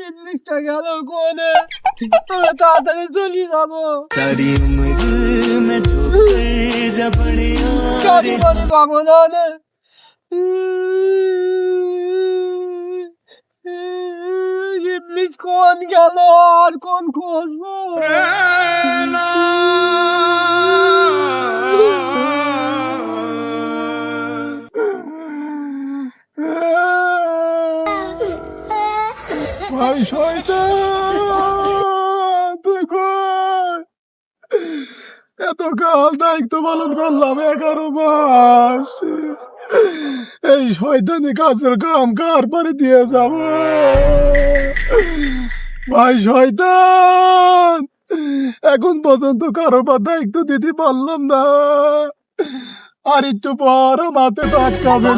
ইংলিশটা গেল কোনে, আমরা তাড়াতাড়ি চলে যাবো। পাবো না ইংলিশ কোন গেল আর কোন খুঁজবো। ভাই শয়তান তুই কই? এত কাল দায়িত্ব পালন করলাম 11 মাস, এই শয়তানি কাজের কাম কার পরে দিয়ে যাব? ভাই শয়তান, এখন পর্যন্ত কারোর পর দায়িত্ব দিতে পারলাম না, আর একটু পর মাথে তো আটকাবে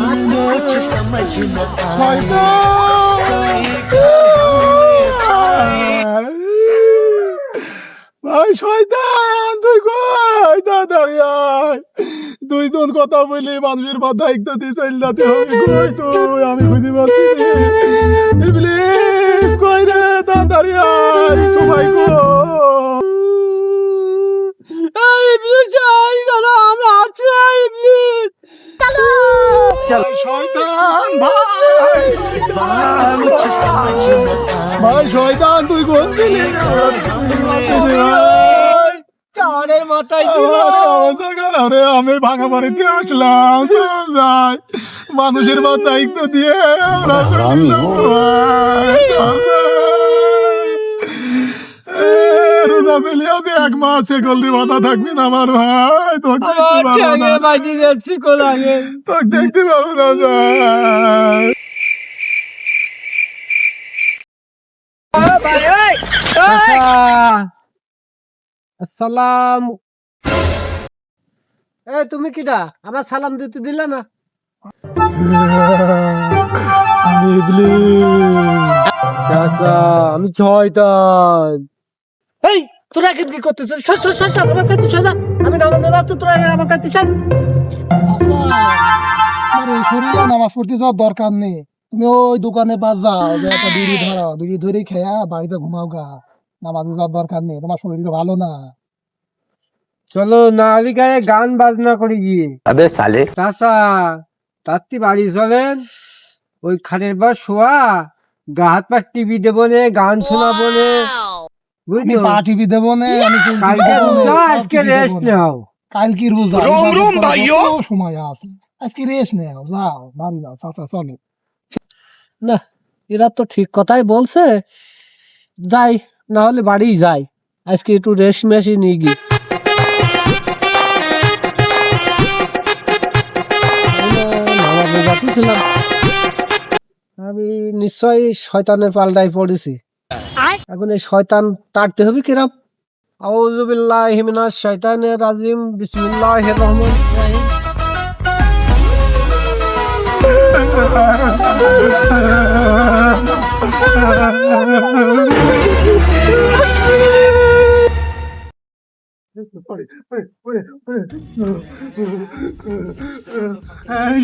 ভাই শয়তান তুই কই? তাড়াতাড়ি আয়, দুইজন কথা বলি মানুষের পর দায়িত্ব দিয়ে চল যাতে হবে। কই তুই? আমি খুঁজে পাচ্ছি ইবলিস কই রে? তাড়াতাড়ি আয়, সবাই কই? শয়তান ভাই শয়তান তুই কোন দিলি? আমি ভাঙা বাড়িতে আসলাম, যাই মানুষের বা দায়িত্ব দিয়ে রোজা পেলিয়াও 1 মাস সেকল দিয়ে মাথা থাকবি না আমার ভাই, তোকে দেখতে পারবো না যাই। আসসালাম। তুমি কিটা আমার সালাম দিতে দিলে না? আমি শয়তান। এই তোরা কি করতেছিস? আমার কাছে সোজা, আমি নামাজে যাচ্ছি, তোরা আমার কাছে চল। শরীরে নামাজ পড়তে যাওয়ার দরকার নেই, তুমি ওই দোকানে বাস যাও, একটা বিড়ি ধরো, বিড়ি ধরে খেয়া বাড়িতে ঘুমাও গা, নামাজ যাওয়ার দরকার নেই, তোমার শরীরটা ভালো না। চলো নালিকায় গান বাজনা করি গিয়ে। আবে সালে চাচা তাত্তি বাড়ি চলেন, ওই খাটের পর শোয়া, গা হাত পা টিভি দেবো নে, গান শোনাবো নে, আমি পা টিভি দেবো নে, আমি আজকে রেস্ট নাও। কাল কি রোজা, সময় আছে, আজকে রেস্ট নাও, যাও বাড়ি যাও চাচা চলো। না এরা তো ঠিক কথাই বলছে, যাই না হলে বাড়ি যাই, আজকে একটু রেস্ট মেশি নিয়ে গিয়ে। আমি নিশ্চয়ই শয়তানের পাল্টায় পড়েছি, এখন এই শয়তান তাড়তে হবে কিরম। আউযু বিল্লাহি মিনাশ শাইতানির রাজিম, বিসমিল্লাহির রহমানির রহিম।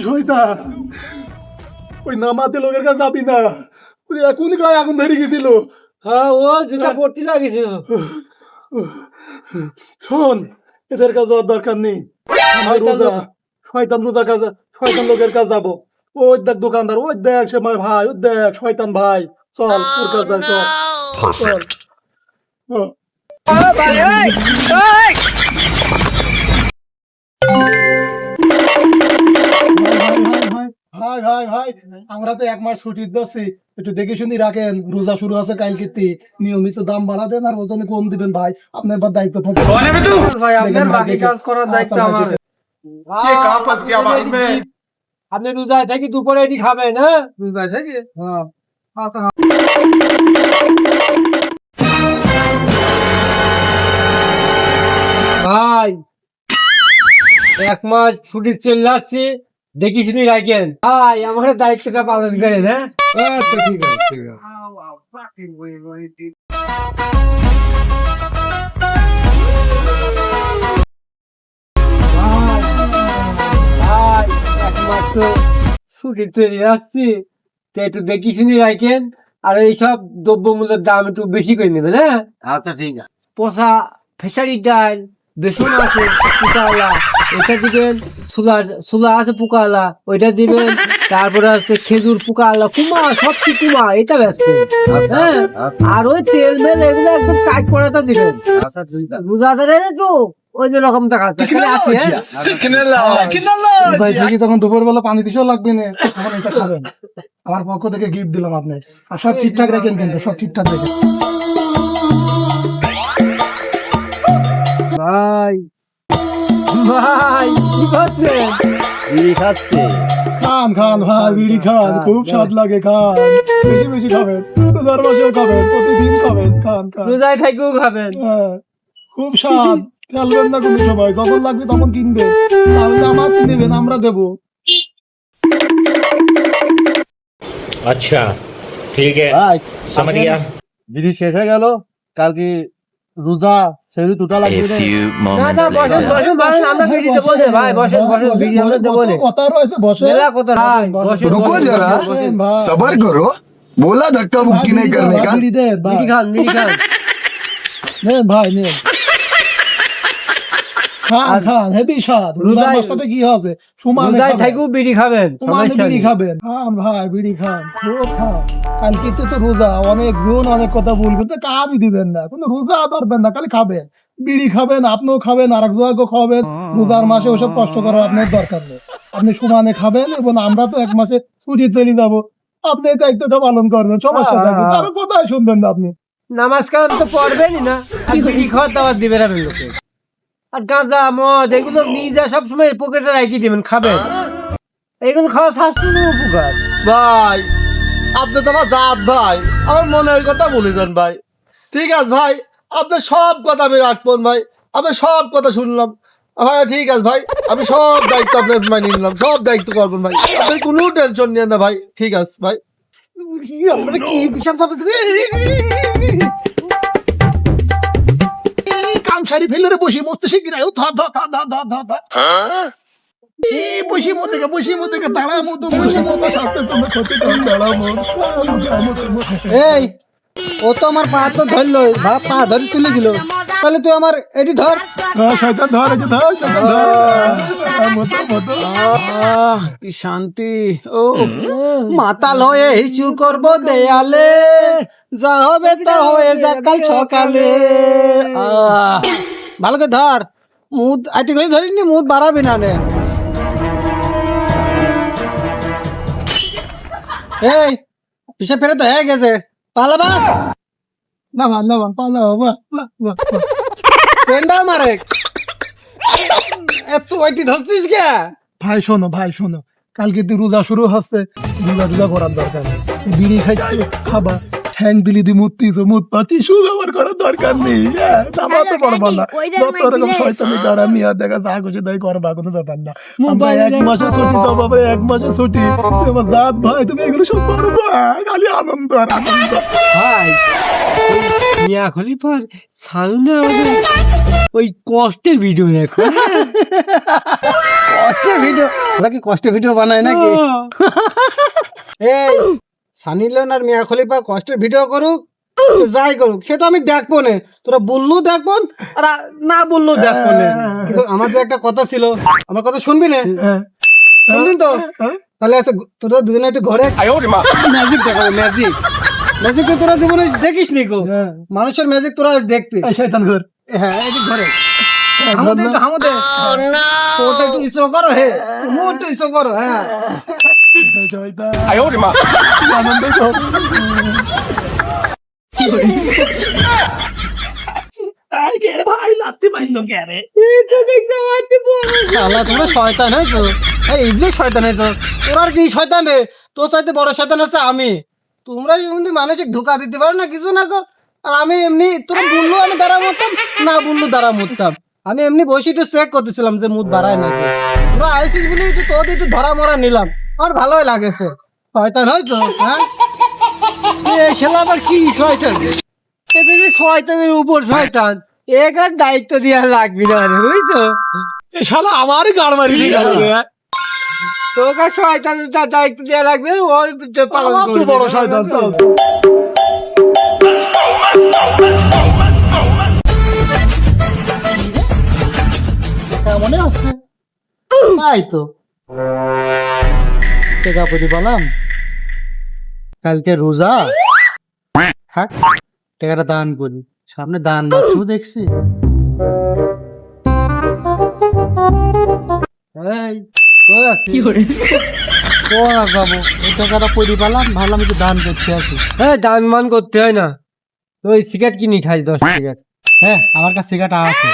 শয়তান ওই নামাতে লোকের কাছে যাবি না, এখনই গায়ে আগুন ধরে গেছিল। হ্যাঁ ও যেটা পড়তে লাগিয়েছিল। শোন, এদের কাছে যাওয়ার দরকার নেই, শয়তান রোজা কাজ, শয়তান লোকের কাছে যাবো। ওই দেখ দোকানদার, ওই দেখ সে আমার ভাই, ওই দেখ শয়তান ভাই, চল ওর কাছে যাই, চল। ভাই ভাই ভাই আমরা তো 1 মাস ছুটি দিচ্ছি, একটু দেখে শুনি রাখেন, রোজা শুরু আছে কাল কেতে, নিয়মিত দাম বাড়া দেন আর ওজনে কম দিবেন ভাই, আপনার দায়িত্ব থাকবে ভাই, আপনার বাকি কাজ করার দায়িত্ব আমার। আপনি রোজায় থাকি দুপুরে এটি খাবেন? হ্যাঁ রোজায় থাকি, হ্যাঁ ভাই 1 মাস ছুটি চলে আসছে, দেখি শুনি রাখেন ভাই, আমার দায়িত্বটা পালন করেন। হ্যাঁ আচ্ছা ঠিক আছে, ঠিক আছে। ছুটি চলে আসছি, তো একটু দেখি শুনি রাখেন। আর এইসব দ্রব্যমূল্যের দাম একটু বেশি করে নেবেন, হ্যাঁ? আচ্ছা ঠিক আছে। পচা ফেসারি ডাল, বেসন আছে পোকাওয়ালা, ওইটা দিবেন। সুলা আছে পোকাওয়ালা, ওইটা দিবেন। তারপরে আছে খেজুর পোকাওয়ালা, কুমা, সব কি কুমা, এটা বেচবেন। আচ্ছা, হ্যাঁ, আচ্ছা। আর ওই তেল মেল এগুলো একদম টাইট করাটা দিবেন। আচ্ছা ঠিক আছে। রোজাদারের একটু ওই যে রকম টাকা আসি, হ্যাঁ? ভাই দেখি তখন দুপুরবেলা পানি দিতেও লাগবে না, তখন এটা খাবেন। আমার পক্ষ থেকে গিফট দিলাম আপনি। আর সব ঠিকঠাক রাখেন কিন্তু, সব ঠিকঠাক রাখেন। ভাই ভাই কি করছেন? বিড়ি খাচ্ছে। খান খান ভাই, বিড়ি খান, খুব স্বাদ লাগে, খান, বেশি বেশি খাবেন, রোজার মাসেও খাবেন, প্রতিদিন খাবেন, খান খান। রোজায় থাকেও খাবেন। হ্যাঁ, খুব স্বাদ। ফেলবেন না কোনো সময়, যখন লাগবে তখন কিনবেন, তাহলে আমার নেবেন, আমরা দেবো। अच्छा ठीक है ভাই समझ गया বিড়ি শেষ হয়ে গেল, কাল কি রোজা সেহরি দুটা A লাগবে না? few না moments না, বসেন later. বসেন বসেন, আমরা বিড়ি দেবো না ভাই, বসেন বসেন, বিড়ি আমরা দেবো না। কত কথা রয়েছে, বসে মেলা কথা ভাই, বসেন रुको বসেন, जरा। বসেন, बसেन। ভাই। सबर करो, बोला धक्का मुक्की नहीं करने का। বিড়ি দেন ভাই, বিড়ি খান, বিড়ি খান। নেন ভাই, নেন, খান খান, হেভি স্বাদ। রোজার রোজায়- মাসটাতে কি হবে, সমানে রোজায় খাবেন, থাকেও বিড়ি খাবেন, সমানে সমস্যা বিড়ি নেই। খাবেন। খান ভাই, বিড়ি খান, খুব খান। কালকে তো রোজা, অনেক জন অনেক কথা বলবেন, তো কাজই দিবেন না, কোনো রোজা ধরবেন না, খালি খাবেন, বিড়ি খাবেন, আপনিও খাবেন, আর একজনকে খাবেন। রোজার মাসে ওসব কষ্ট করার আপনার দরকার নেই, আপনি সমানে খাবেন। এবং আমরা তো এক মাসে ছুটি চলে যাবো, আপনি এই দায়িত্বটা পালন করবেন, সমস্যা থাকবে, কারো কোথায় শুনবেন না আপনি। নামাজ কালাম তো পড়বেনই না, আর বিড়ি খাওয়ার দাওয়াত দিবেন আপনি লোকে। আর গাঁজা মদ এগুলো নিয়ে যা সবসময় পকেটে রাখি দিবেন, খাবেন। এগুলো খাওয়া স্বাস্থ্যের উপকার। ভাই আপনি তো আমার জাত ভাই, আমার মনের কথা বলে যান ভাই। ঠিক আছে ভাই, আপনার সব কথা আমি রাখবেন ভাই, আপনার সব কথা শুনলাম ভাই। ঠিক আছে ভাই, আমি সব দায়িত্ব আপনার মানিয়ে নিলাম, সব দায়িত্ব করবেন ভাই, আপনি কোনো টেনশন নিয়েন না ভাই। ঠিক আছে ভাই। আমরা কি হিসাব সাপেস রে? কাম সারি ফেললে রে, বসি মরতে শিখিরাই, ধর ধর ধর ধর ধর ধর ধর। বসি মতে দাঁড়া মতো, বসি মতো সাথে তোমার ক্ষতি করে দাঁড়া মত। এই ও তো আমার পা তো ধরলো, পা ধরে তুলে দিল, তাহলে তুই আমার এটি ধর। শয়তান ধর, এই যে ধর, শয়তান ধর। মতো মতো। কি শান্তি। ও মাতাল হয়ে হিচু করব দেয়ালে, যা হবে তা হয়ে যাক কাল সকালে। ভালো করে ধর, মুদ আইটি করে ধরিনি, মুদ বাড়াবি না নে। এই পিছে ফেরে তো হয়ে গেছে, পালাবা না ভাই, না ভাই, পালাও, বাহ, বাহ, বাহ, বাহ। চেন্ডা মারে। এত আইটি ধরছিস কে? ভাই শোনো, ভাই শোনো, কালকে তুই রোজা শুরু হচ্ছে, রোজা করার দরকার নেই। এই বিড়ি খাইছো, খাবা, ঠ্যাং দিলি দি মুতিছো, মুত পাটি শু ব্যবহার করার দরকার নেই। নামাতে পারবা না, যত রকম শয়তানি করার নিয়ে দেখা যা খুশি তাই করবা, কোনো ব্যাপার না। আমরা এক মাসে ছুটি দেবো, আমরা এক মাসে ছুটি, তোমার জাত ভাই, তুমি এগুলো সব করবা, খালি আনন্দ আর আনন্দ। ভাই মিয়া খলিফার সামনে আমাদের ওই কষ্টের ভিডিও দেখো। কষ্টের ভিডিও? ওরা কি কষ্টের ভিডিও বানায় নাকি? এই সানি লিওন আর মিয়া খলিফা কষ্টের ভিডিও করুক, সে যাই করুক, সে তো আমি দেখবো না। তোরা বললেও দেখবো আর না বললেও দেখবো না। কিন্তু আমার যে একটা কথা ছিল, আমার কথা শুনবি না? শুনবি তো? তাহলে আচ্ছা, তোরা দুজনে একটু ঘরে ম্যাজিক দেখাবো, ম্যাজিক। ম্যাজিক তো তোরা জীবনে দেখিস নি গো, মানুষের ম্যাজিক তোরা আজ দেখবি। এই শয়তান ঘর, হ্যাঁ এই যে ঘরে হামদে একটু হামদে, তোটা একটু ইসো করো, হে তুমি একটু ইসো করো। হ্যাঁ শয়তান আনন্দ কর। ভাই লাত্তি মাইল কে রে? শালা তোমরা শয়তান হয়েছো, এই ইবলিশ শয়তান হয়েছো। তোরা আর কি শয়তান রে? তোর চাইতে বড় শয়তান হচ্ছে আমি। তোমরা এমনি মানুষকে ধোকা দিতে পারো না, কিছু না গো। আর আমি এমনি, তোরা বললো আমি দাঁড়া মরতাম, না বললো দাঁড়া মরতাম। আমি এমনি বসে একটু চেক করতেছিলাম যে মুখ বাড়ায় নাকি। তোরা আইসিস বলে একটু তোদের একটু ধরা মরা নিলাম, আমার ভালোই লাগেছে। শয়তান হয়েছো, হ্যাঁ? ছেলে আবার কি শয়তান রে? এটা যে শয়তানের উপর শয়তান, এক আর দায়িত্ব দেওয়া লাগবে না রে, বুঝছো? এ শালা আমারই গাড় মারি দিয়ে গেল রে। তোকে শয়তানের দায়িত্ব দেওয়া লাগবে, ওই পালন আমার তো করবে। বড় শয়তান চল। মনে হচ্ছে তাই তো টেকা পরি বললাম কালকে রোজা থাক টাকাটা দান করি, সামনে দান বাক্স দেখছি। এই, কই আছিস? কোয়া যাবো, এই টাকাটা পরি পেলাম, ভাবলাম একটু দান করতে আসি। হ্যাঁ, দান মান করতে হয় না, ওই সিগারেট কিনি খাস 10 টাকার। হ্যাঁ আমার কাছে সিগারেট আছে,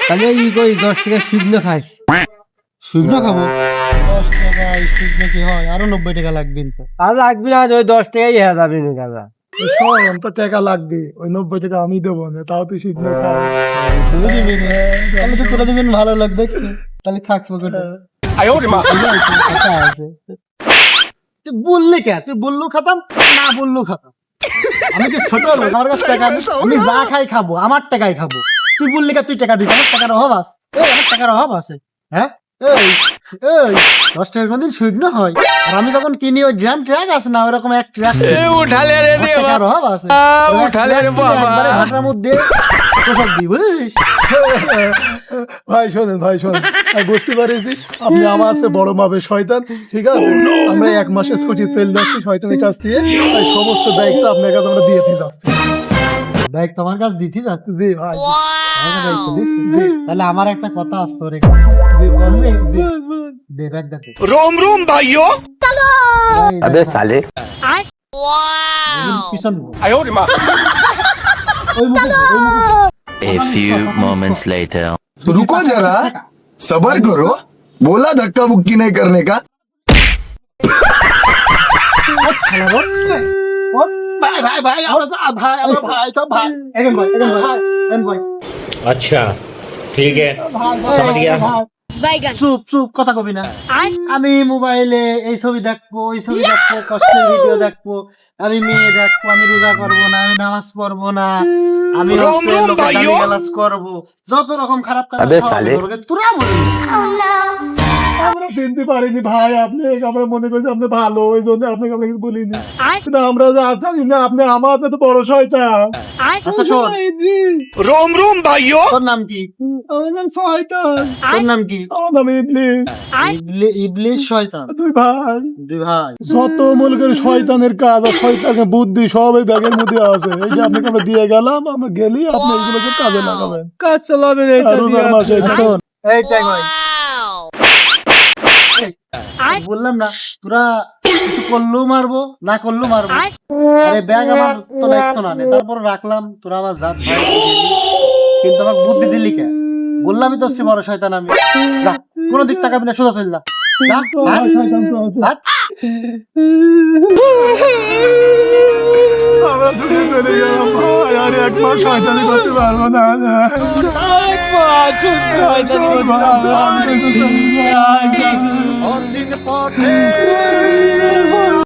তাহলে ই করি 10 টাকা শুকনো খাস। শুকনো খাবো 10 টাকা, এই শুকনো কি হয়, আরো 90 টাকা লাগবে তো। আর লাগবে না, ওই 10 টাকাই হয়ে যাবে না দাদা। শোন, তো টাকা লাগবে, ওই 90 টাকা আমি দেবো না, তাও তুই শুকনো খা। তুই দিবি না? তাহলে তো তোরা দুজন ভালো লোক দেখছি, তাহলে থাকবো কোথায়? আচ্ছা, আছে। তুই বললি কে? তুই বললু খাতাম, না বললু খাতাম। আমি কি ছোট লোক? আমার কাছে টাকা নেই, আমি যা খাই খাবো, আমার টাকাই খাবো। তুই বললি কে তুই টাকা দিবি? আমার টাকার অভাব আছে? আমার টাকার অভাব আছে, হ্যাঁ? এই 10 টাকার কোনদিন শুকনো হয়? আর আমি যখন কিনি ওই ড্রাম ট্রাক আছে না, ওইরকম এক ট্রাক উঠালে রে টাকার অভাব আছে। উঠালে রে বাবা। একবারে ঘাটার মধ্যে সব দিই, বুঝেছিস? ভাই শোনেন, ভাই শোনেন, আমি বুঝতে পারিছি আপনি আমার আছে বড় মাপের শয়তান, ঠিক আছে? আমরা 1 মাসের ছুটি চলে যাচ্ছি শয়তানের কাছ থেকে, তাই সমস্ত দায়িত্ব আপনার কাছে আমরা দিয়ে যাচ্ছি। দেখ তোমার কাছে দিতে যাচ্ছে, জি ভাই, আমার কাছে দায়িত্ব দিচ্ছিস? তাহলে আমার একটা কথা আছে তোর জি বলবে, জি। দে ব্যাগটা দে। रोम रोम भाइयों अबे साले পিছন মুখ। आयो रे माँ ওই মুখে দে, ওই মুখে। A few moments later. रुको जरा, सबर करो, बोला धक्का मुक्की नहीं करने का। अच्छा ठीक है समझ गया চুপ চুপ, কথা কবি না। আমি মোবাইলে এই ছবি দেখবো, ওই ছবি দেখবো, কষ্টের ভিডিও দেখবো, আমি মেয়ে দেখবো, আমি রোজা করবো না, আমি নামাজ পড়বো না, আমি হচ্ছে লোকের গালিগালাজ করবো, যত রকম খারাপ কাজ আবে সব আমি সালে। করবো। তোরা বলবি আমরা চিনতে পারিনি ভাই, আপনি আমরা মনে করছি আপনি ভালো, ওই জন্য আপনাকে আমরা কিছু বলিনি, কিন্তু আমরা যা জানি না আপনি আমার তো বড় শয়তান। আচ্ছা শোন, रोम रोम भाइयों তোর নাম কি? আমার নাম শয়তান। তোর নাম কি? আমার নাম ইবলিস। ইবলিস শয়তান। দুই ভাই, দুই ভাই। যত মনে করি শয়তানের কাজ আর শয়তানের বুদ্ধি সব এই ব্যাগের মধ্যে আছে, এই যে আপনাকে আমরা দিয়ে গেলাম, আমরা গেলি আপনি এগুলোকে কাজে লাগাবেন। কাজ চালাবে রে আর রোজার মাসে শোন, এই টাইম হয়। বললাম না তোরা কিছু করলেও মারবো, না করলেও মারবো। আরে ব্যাগ আমার তো লাগতো না, তারপর রাখলাম, তোরা আমার জাত ভাই গেলি, কিন্তু আমাকে বুদ্ধি দিলি কে? বললামই তো বড় শয়তান আমি। যা, কোনো দিক তাকাবি না, সোজা চল যা। যা, হাট, শয়তান তো হাট। আমরা ছুটে চলে গেলাম ভাই, আর 1 মাস শয়তানি করতে পারবো না। শয়তান। ভাই,